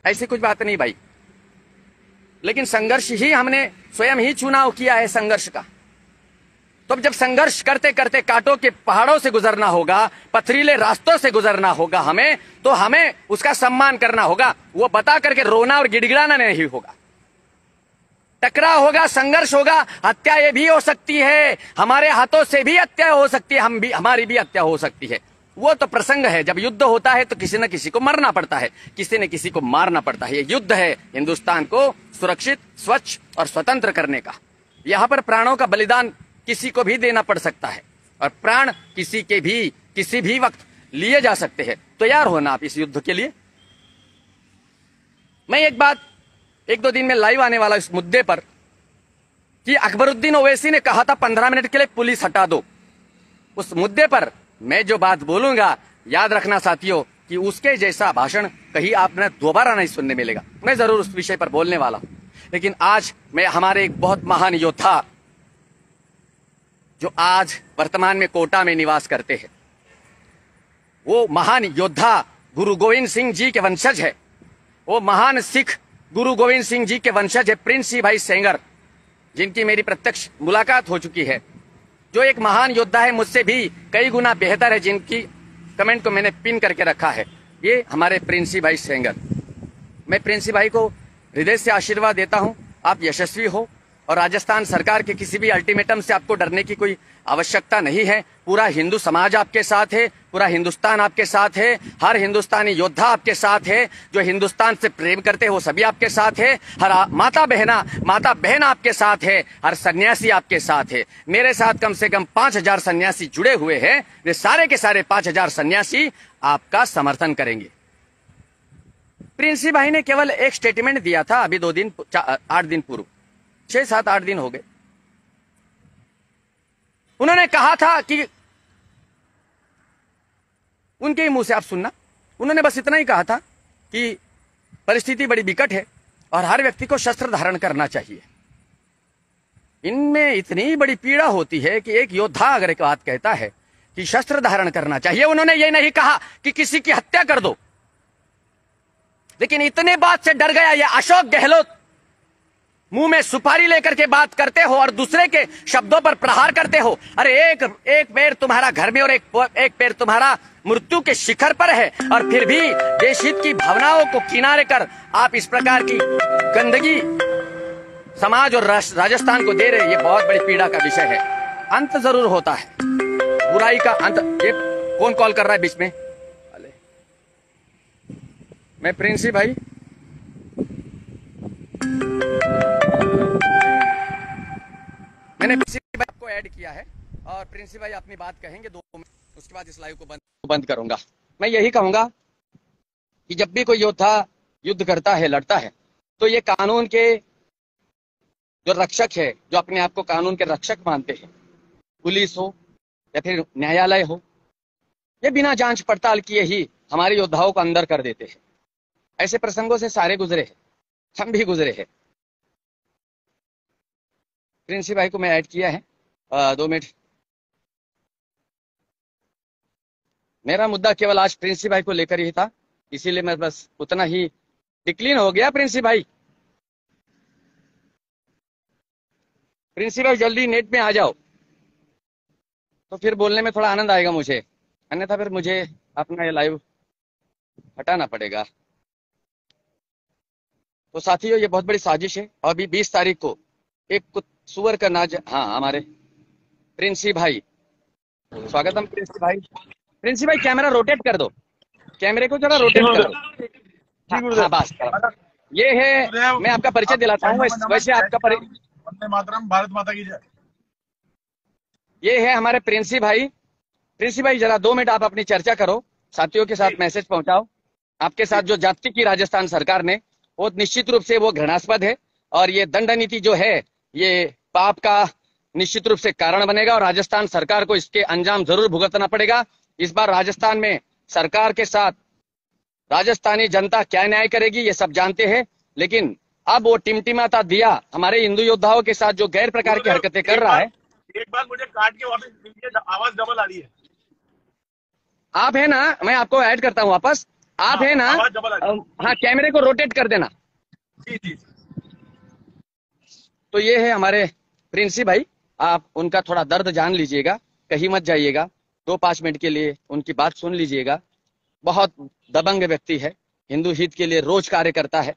ऐसी कुछ बात नहीं भाई, लेकिन संघर्ष ही हमने स्वयं ही चुनाव किया है संघर्ष का। तो जब संघर्ष करते करते कांटों के पहाड़ों से गुजरना होगा, पथरीले रास्तों से गुजरना होगा हमें, तो हमें उसका सम्मान करना होगा। वो बता करके रोना और गिड़गिड़ाना नहीं होगा। टकराव होगा, संघर्ष होगा, हत्या ये भी हो सकती है, हमारे हाथों से भी हत्या हो सकती है, हमारी भी हत्या हो सकती है। वो तो प्रसंग है। जब युद्ध होता है तो किसी न किसी को मरना पड़ता है, किसी न किसी को मारना पड़ता है। ये युद्ध है हिंदुस्तान को सुरक्षित, स्वच्छ और स्वतंत्र करने का। यहाँ पर प्राणों का बलिदान किसी को भी देना पड़ सकता है, और प्राण किसी के भी किसी भी वक्त लिए जा सकते हैं। तैयार होना आप इस युद्ध के लिए। मैं एक बात, एक दो दिन में लाइव आने वाला इस मुद्दे पर, कि अकबरुद्दीन ओवैसी ने कहा था 15 मिनट के लिए पुलिस हटा दो। उस मुद्दे पर मैं जो बात बोलूंगा, याद रखना साथियों, कि उसके जैसा भाषण कहीं आपने दोबारा नहीं सुनने मिलेगा। मैं जरूर उस विषय पर बोलने वाला हूं, लेकिन आज मैं हमारे एक बहुत महान योद्धा, जो आज वर्तमान में कोटा में निवास करते हैं, वो महान योद्धा गुरु गोविंद सिंह जी के वंशज है। वो महान सिख गुरु गोविंद सिंह जी के वंशज है प्रिंस सिंह भाई सेंगर, जिनकी मेरी प्रत्यक्ष मुलाकात हो चुकी है, जो एक महान योद्धा है, मुझसे भी कई गुना बेहतर है, जिनकी कमेंट को मैंने पिन करके रखा है। ये हमारे प्रिंस सिंह भाई सेंगर। मैं प्रिंस सिंह भाई को हृदय से आशीर्वाद देता हूं, आप यशस्वी हो, और राजस्थान सरकार के किसी भी अल्टीमेटम से आपको डरने की कोई आवश्यकता नहीं है। पूरा हिंदू समाज आपके साथ है, पूरा हिंदुस्तान आपके साथ है, हर हिंदुस्तानी योद्धा आपके साथ है, जो हिंदुस्तान से प्रेम करते हैं वो सभी आपके साथ है, हर माता बहन आपके साथ है, हर सन्यासी आपके साथ है। मेरे साथ कम से कम 5000 सन्यासी जुड़े हुए हैं। वे सारे के सारे 5000 सन्यासी आपका समर्थन करेंगे। प्रिंस भाई ने केवल एक स्टेटमेंट दिया था अभी 8 दिन पूर्व, 6-7-8 दिन हो गए। उन्होंने कहा था कि उनके ही मुंह से आप सुनना, उन्होंने बस इतना ही कहा था कि परिस्थिति बड़ी विकट है और हर व्यक्ति को शस्त्र धारण करना चाहिए। इनमें इतनी बड़ी पीड़ा होती है कि एक योद्धा अगर एक बात कहता है कि शस्त्र धारण करना चाहिए, उन्होंने ये नहीं कहा कि किसी की हत्या कर दो। लेकिन इतने बात से डर गया ये अशोक गहलोत, मुंह में सुपारी लेकर के बात करते हो और दूसरे के शब्दों पर प्रहार करते हो। अरे एक पैर तुम्हारा घर में और एक पैर तुम्हारा मृत्यु के शिखर पर है, और फिर भी देशहित की भावनाओं को किनारे कर आप इस प्रकार की गंदगी समाज और राजस्थान को दे रहे। ये बहुत बड़ी पीड़ा का विषय है। अंत जरूर होता है, बुराई का अंत। ये कौन कॉल कर रहा है बीच में? मैं प्रिंस भाई, मैंने प्रिंस भाई को ऐड किया है, और प्रिंस भाई अपनी बात कहेंगे 2 मिनट, उसके बाद इस लाइव को बंद करूंगा। मैं यही कहूंगा कि जब भी कोई योद्धा युद्ध करता है, लड़ता है, तो ये कानून के जो रक्षक है, जो अपने आप को कानून के रक्षक मानते हैं, पुलिस हो या फिर न्यायालय हो, ये बिना जांच पड़ताल किए ही हमारे योद्धाओं को अंदर कर देते हैं। ऐसे प्रसंगों से सारे गुजरे हैं, हम भी गुजरे हैं। प्रिंस भाई को मैं ऐड किया है, 2 मिनट। मेरा मुद्दा केवल आज प्रिंस भाई को लेकर ही था, इसीलिए मैं बस उतना ही डिक्लीन हो गया। प्रिंस भाई जल्दी नेट में आ जाओ, तो फिर बोलने में थोड़ा आनंद आएगा मुझे, अन्यथा फिर मुझे अपना ये लाइव हटाना पड़ेगा। तो साथियों, ये बहुत बड़ी साजिश है। और अभी 20 तारीख को एक सुअर का नाच, हाँ, हमारे प्रिंस भाई, स्वागतम प्रिंस भाई। प्रिंस भाई कैमरा रोटेट कर दो, कैमरे को जरा रोटेट कर दो। हाँ, बस ये है। मैं आपका परिचय दिलाता हूँ। वैसे आपका वंदे मातरम, भारत माता की जय। ये है हमारे प्रिंस भाई। प्रिंस भाई जरा 2 मिनट आप अपनी चर्चा करो, साथियों के साथ मैसेज पहुंचाओ। आपके साथ जो जाति की राजस्थान सरकार ने, वो निश्चित रूप से वो घृणास्पद है, और ये दंड नीति जो है ये पाप का निश्चित रूप से कारण बनेगा, और राजस्थान सरकार को इसके अंजाम जरूर भुगतना पड़ेगा। इस बार राजस्थान में सरकार के साथ राजस्थानी जनता क्या न्याय करेगी ये सब जानते हैं, लेकिन अब वो टिमटिमाता दिया हमारे हिंदू योद्धाओं के साथ जो गैर प्रकार की हरकतें कर रहा है। एक बार मुझे काट के वापस, आवाज डबल आ रही है। आप है ना, मैं आपको ऐड करता हूं वापस। आप है ना, आवाज डबल आ रही है। हाँ कैमरे को रोटेट कर देना। जी जी। तो ये है हमारे प्रिंसी भाई, आप उनका थोड़ा दर्द जान लीजिएगा, कहीं मत जाइएगा, 2-5 मिनट के लिए उनकी बात सुन लीजिएगा। बहुत दबंग व्यक्ति है, हिंदू हित के लिए रोज कार्य करता है,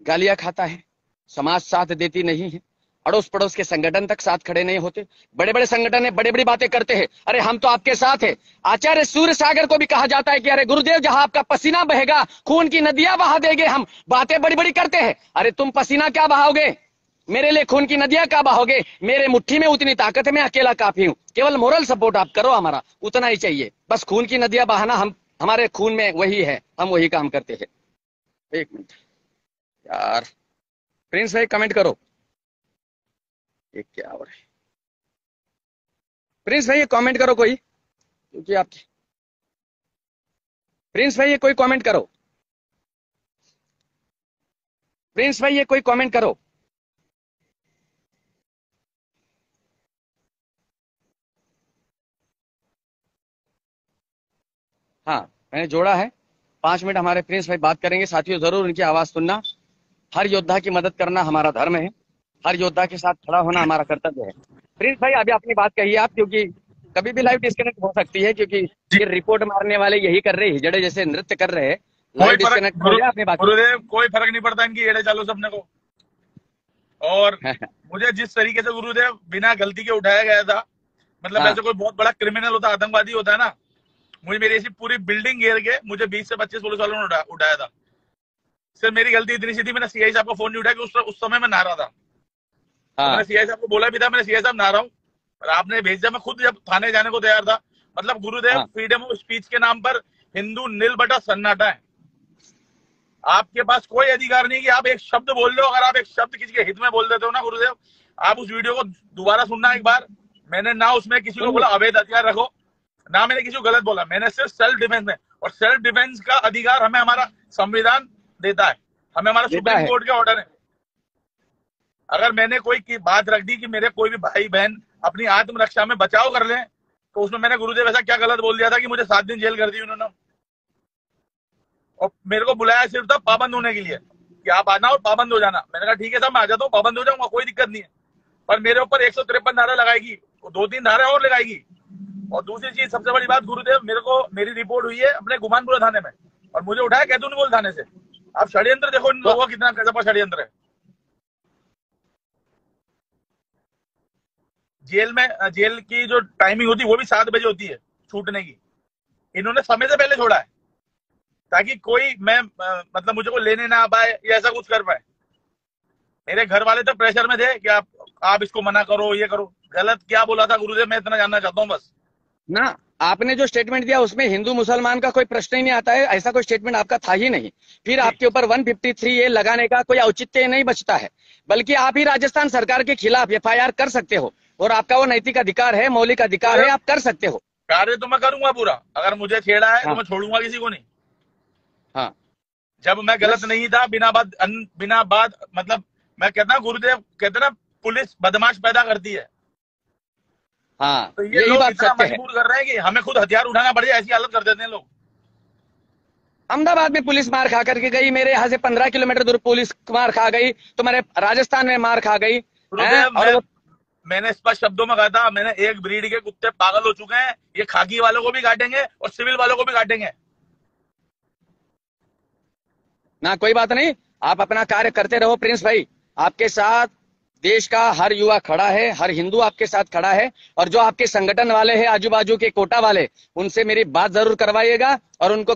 गालियां खाता है, समाज साथ देती नहीं है, अड़ोस पड़ोस के संगठन तक साथ खड़े नहीं होते, बड़े बड़े संगठन है, बड़ी बड़ी बातें करते हैं, अरे हम तो आपके साथ है। आचार्य सूर्य सागर को भी कहा जाता है कि अरे गुरुदेव जहां आपका पसीना बहेगा खून की नदियां बहा देंगे हम, बातें बड़ी बड़ी करते हैं। अरे तुम पसीना क्या बहाओगे, मेरे लिए खून की नदियां क्या बहाओगे, मेरे मुट्ठी में उतनी ताकत है, मैं अकेला काफी हूं। केवल मोरल सपोर्ट आप करो, हमारा उतना ही चाहिए, बस खून की नदियां बहाना हम, हमारे खून में वही है, हम वही काम करते हैं। एक मिनट यार, प्रिंस भाई कमेंट करो, ये क्या हो रहा है। प्रिंस भाई ये कमेंट करो कोई, क्योंकि आप, प्रिंस भाई ये कोई कमेंट करो, प्रिंस भाई ये कोई कमेंट करो। हाँ मैंने जोड़ा है, 5 मिनट हमारे प्रिंस भाई बात करेंगे। साथियों जरूर उनकी आवाज सुनना, हर योद्धा की मदद करना हमारा धर्म है, हर योद्धा के साथ खड़ा होना हमारा कर्तव्य है। प्रिंस भाई अभी अपनी बात कहिए आप, क्योंकि कभी भी लाइव डिस्कनेक्ट हो सकती है, क्योंकि जी। ये रिपोर्ट मारने वाले यही कर रहे हैं, हिजड़े जैसे नृत्य कर रहे हैं। लाइव कोई फर्क डिस्कनेक्ट हो गया, अपनी बात गुरुदेव, कोई फर्क नहीं पड़ता इनकी एड़े चालो सबने को। और मुझे जिस तरीके से गुरुदेव बिना गलती के उठाया गया था, मतलब हाँ ऐसे कोई बहुत बड़ा क्रिमिनल होता, आतंकवादी होता है ना, मुझे मेरी ऐसी पूरी बिल्डिंग घेर के मुझे 20 से 25 पुलिस वालों ने उठाया था। सिर्फ मेरी गलती इतनी सी थी, मैंने सीआई साहब को फोन नहीं उठाया कि उस समय मैं नहा रहा था। तो मैंने हाँ सीआई साहब को बोला भी था, मैंने सीआई साहब नहा रहा हूँ, और आपने भेज दिया। मैं खुद जब थाने जाने को तैयार था, मतलब गुरुदेव हाँ फ्रीडम ऑफ स्पीच के नाम पर हिंदू नील बटा सन्नाटा है। आपके पास कोई अधिकार नहीं कि आप एक शब्द बोल लो। अगर आप एक शब्द किसी के हित में बोल देते हो ना गुरुदेव, आप उस वीडियो को दोबारा सुनना एक बार। मैंने ना उसमें किसी को बोला अवैध हथियार रखो, ना मैंने किसी को गलत बोला, मैंने सिर्फ सेल्फ डिफेंस में, और सेल्फ डिफेंस का अधिकार हमें हमारा संविधान देता है, हमें हमारा देता सुप्रीम है। कोर्ट का ऑर्डर है। अगर मैंने कोई की बात रख दी कि मेरे कोई भी भाई बहन अपनी आत्मरक्षा में बचाव कर ले, तो उसमें मैंने गुरुदेव ऐसा क्या गलत बोल दिया था कि मुझे 7 दिन जेल कर दी उन्होंने। और मेरे को बुलाया सिर्फ था पाबंद होने के लिए कि आप आना और पाबंद हो जाना। मैंने कहा ठीक है साहब, मैं आ जाता हूँ, पाबंद हो जाऊंगा, कोई दिक्कत नहीं है। पर मेरे ऊपर 153 धारा लगाएगी, 2-3 धारा और लगाएगी। और दूसरी चीज, सबसे बड़ी बात गुरुदेव, मेरे को मेरी रिपोर्ट हुई है अपने गुमानपुरा थाने में, और मुझे उठाया कैथूनगोल थाने से। आप षड्यंत्र देखो इन लोगों का कितना कैसा षड्यंत्र है। जेल की जो टाइमिंग होती है वो भी 7 बजे होती है छूटने की। इन्होंने समय से पहले छोड़ा है ताकि कोई मतलब मुझे को लेने ना आ पाए या ऐसा कुछ कर पाए। मेरे घर वाले तो प्रेशर में थे कि आप इसको मना करो, ये करो। गलत क्या बोला था गुरुदेव, मैं इतना जानना चाहता हूँ बस। ना आपने जो स्टेटमेंट दिया उसमें हिंदू मुसलमान का कोई प्रश्न ही नहीं आता है, ऐसा कोई स्टेटमेंट आपका था ही नहीं। फिर आपके ऊपर 153 ए लगाने का कोई औचित्य नहीं बचता है, बल्कि आप ही राजस्थान सरकार के खिलाफ एफआईआर कर सकते हो, और आपका वो नैतिक अधिकार है, मौलिक अधिकार है, आप कर सकते हो। कार्य तो मैं करूंगा पूरा, अगर मुझे छेड़ा है हाँ तो मैं छोड़ूंगा किसी को नहीं। हाँ जब मैं गलत नहीं था, बिना बात मतलब, मैं कहता गुरुदेव कहते ना पुलिस बदमाश पैदा करती है, हाँ तो ये यही लोग बात इतना सत्य है। मजबूर कर रहे हैं कि हमें खुद हथियार उठाना पड़ जाए, ऐसी हालत कर देते हैं लोग। अहमदाबाद में पुलिस मार खा करके गई, मेरे यहाँ से 15 किलोमीटर दूर पुलिस मार खा गई, तुम्हारे राजस्थान में मार खा गई है। गुरुदेव और मैंने स्पष्ट शब्दों में कहा था, मैंने एक ब्रीड के कुत्ते पागल हो चुके हैं, ये खाकी वालों को भी काटेंगे और सिविल वालों को भी काटेंगे। ना कोई बात नहीं, आप अपना कार्य करते रहो प्रिंस भाई, आपके साथ देश का हर युवा खड़ा है, हर हिंदू आपके साथ खड़ा है। और जो आपके संगठन वाले हैं, आजू बाजू के कोटा वाले, उनसे मेरी बात जरूर करवाइएगा, और उनको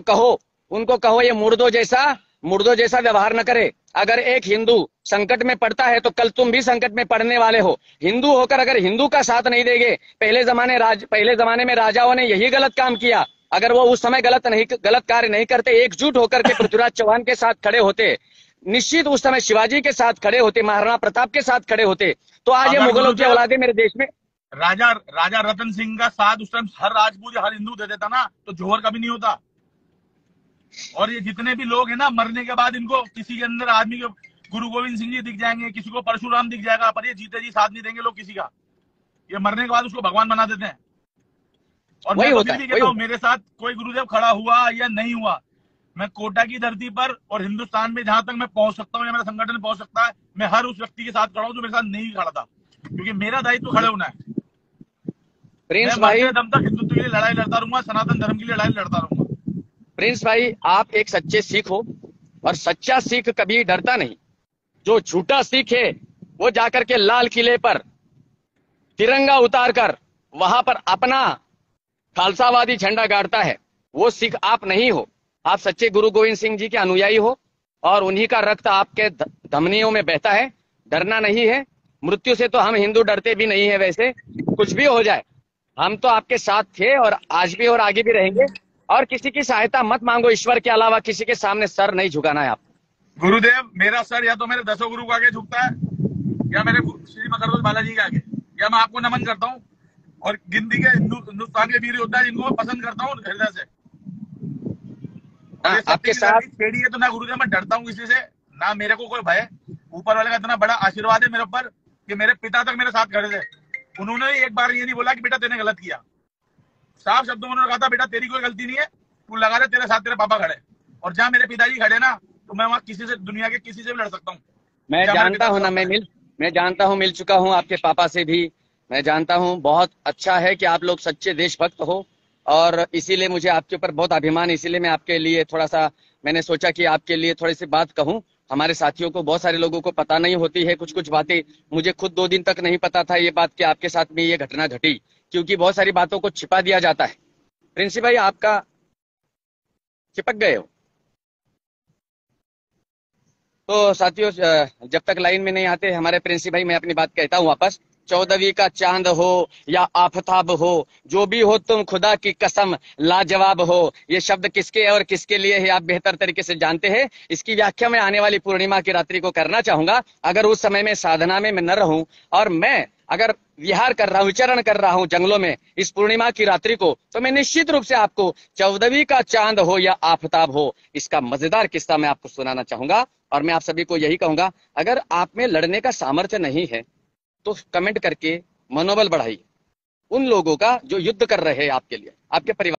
कहो ये मुर्दों जैसा व्यवहार न करे। अगर एक हिंदू संकट में पड़ता है तो कल तुम भी संकट में पड़ने वाले हो। हिंदू होकर अगर हिंदू का साथ नहीं देंगे, पहले जमाने में राजाओं ने यही गलत काम किया, अगर वो उस समय गलत कार्य नहीं करते, एकजुट होकर के पृथ्वीराज चौहान के साथ खड़े होते, निश्चित उस समय शिवाजी के साथ खड़े होते, महाराणा प्रताप के साथ खड़े होते, तो आज ये मुगलों की औलादे मेरे देश में। राजा रतन सिंह का साथ उस टाइम हर राजपूत हर हिंदू दे देता ना, तो जोहर कभी नहीं होता। और ये जितने भी लोग हैं ना, मरने के बाद इनको किसी के अंदर आदमी के गुरु गोविंद सिंह जी दिख जाएंगे, किसी को परशुराम दिख जाएगा, पर ये जीते जी साथ नहीं देंगे लोग किसी का। ये मरने के बाद उसको भगवान बना देते हैं। और मैं तो फिर भी कहता हूँ, मेरे साथ कोई गुरुदेव खड़ा हुआ या नहीं हुआ, मैं कोटा की धरती पर और हिंदुस्तान में जहां तक मैं पहुंच सकता हूं या मेरा संगठन पहुंच सकता है, मैं हर उस व्यक्ति के साथ खड़ा हूं जो मेरे साथ नहीं खड़ा था, क्योंकि मेरा दायित्व खड़े होना है। मैं प्रिंस भाई, मरते दम तक हिंदुत्व के लिए लड़ाई लड़ता रहूंगा, सनातन धर्म के लिए लड़ाई लड़ता रहूंगा। प्रिंस भाई, आप एक सच्चे सिख हो और सच्चा सिख कभी डरता नहीं। जो झूठा सिख है वो जाकर के लाल किले पर तिरंगा उतारकर वहां पर अपना खालसावादी झंडा गाड़ता है, वो सिख आप नहीं हो। आप सच्चे गुरु गोविंद सिंह जी के अनुयायी हो और उन्हीं का रक्त आपके धमनियों में बहता है। डरना नहीं है। मृत्यु से तो हम हिंदू डरते भी नहीं है। वैसे कुछ भी हो जाए हम तो आपके साथ थे और आज भी और आगे भी रहेंगे। और किसी की सहायता मत मांगो, ईश्वर के अलावा किसी के सामने सर नहीं झुकाना है आपको। गुरुदेव, मेरा सर या तो मेरे 10 गुरु के आगे झुकता है या मेरे श्री मकरध्वज बालाजी के आगे, या मैं आपको नमन करता हूँ और गिनती के हिंदुस्तान के वीर योद्धा जिनको मैं पसंद करता हूँ हृदय से। आपके साथ छेड़ी है तो ना गुरुदेव मैं डरता हूँ किसी से, ना मेरे को कोई भय। ऊपर वाले का इतना बड़ा आशीर्वाद है मेरे ऊपर कि मेरे पिता तक मेरे साथ खड़े थे। उन्होंने एक बार ये नहीं बोला कि बेटा तेने गलत किया। साफ शब्दों में उन्होंने कहा था बेटा तेरी कोई गलती नहीं है, तू लगा रहे, तेरे साथ तेरे पापा खड़े। और जहां मेरे पिताजी खड़े ना, तो मैं वहां किसी से, दुनिया के किसी से भी लड़ सकता हूँ। मैं जानता हूँ ना, मैं जानता हूँ, मिल चुका हूँ आपके पापा से भी, मैं जानता हूँ। बहुत अच्छा है कि आप लोग सच्चे देशभक्त हो और इसीलिए मुझे आपके ऊपर बहुत अभिमान। इसीलिए मैं आपके लिए थोड़ा सा, मैंने सोचा कि आपके लिए थोड़ी सी बात कहूँ। हमारे साथियों को, बहुत सारे लोगों को पता नहीं होती है कुछ कुछ बातें। मुझे खुद 2 दिन तक नहीं पता था ये बात कि आपके साथ में ये घटना घटी, क्योंकि बहुत सारी बातों को छिपा दिया जाता है। प्रिंसी भाई, आपका चिपक गए हो। तो साथियों, जब तक लाइन में नहीं आते हमारे प्रिंसी भाई, मैं अपनी बात कहता हूँ वापस। 14वीं का चांद हो या आफताब हो, जो भी हो तुम खुदा की कसम लाजवाब हो। ये शब्द किसके और किसके लिए है आप बेहतर तरीके से जानते हैं। इसकी व्याख्या मैं आने वाली पूर्णिमा की रात्रि को करना चाहूंगा। अगर उस समय में साधना में मैं न रहूं और मैं अगर विहार कर रहा हूं, विचरण कर रहा हूं जंगलों में इस पूर्णिमा की रात्रि को, तो मैं निश्चित रूप से आपको 14वीं का चांद हो या आफताब हो, इसका मजेदार किस्सा मैं आपको सुनाना चाहूंगा। और मैं आप सभी को यही कहूंगा, अगर आप में लड़ने का सामर्थ्य नहीं है तो कमेंट करके मनोबल बढ़ाइए उन लोगों का जो युद्ध कर रहे हैं आपके लिए, आपके परिवार।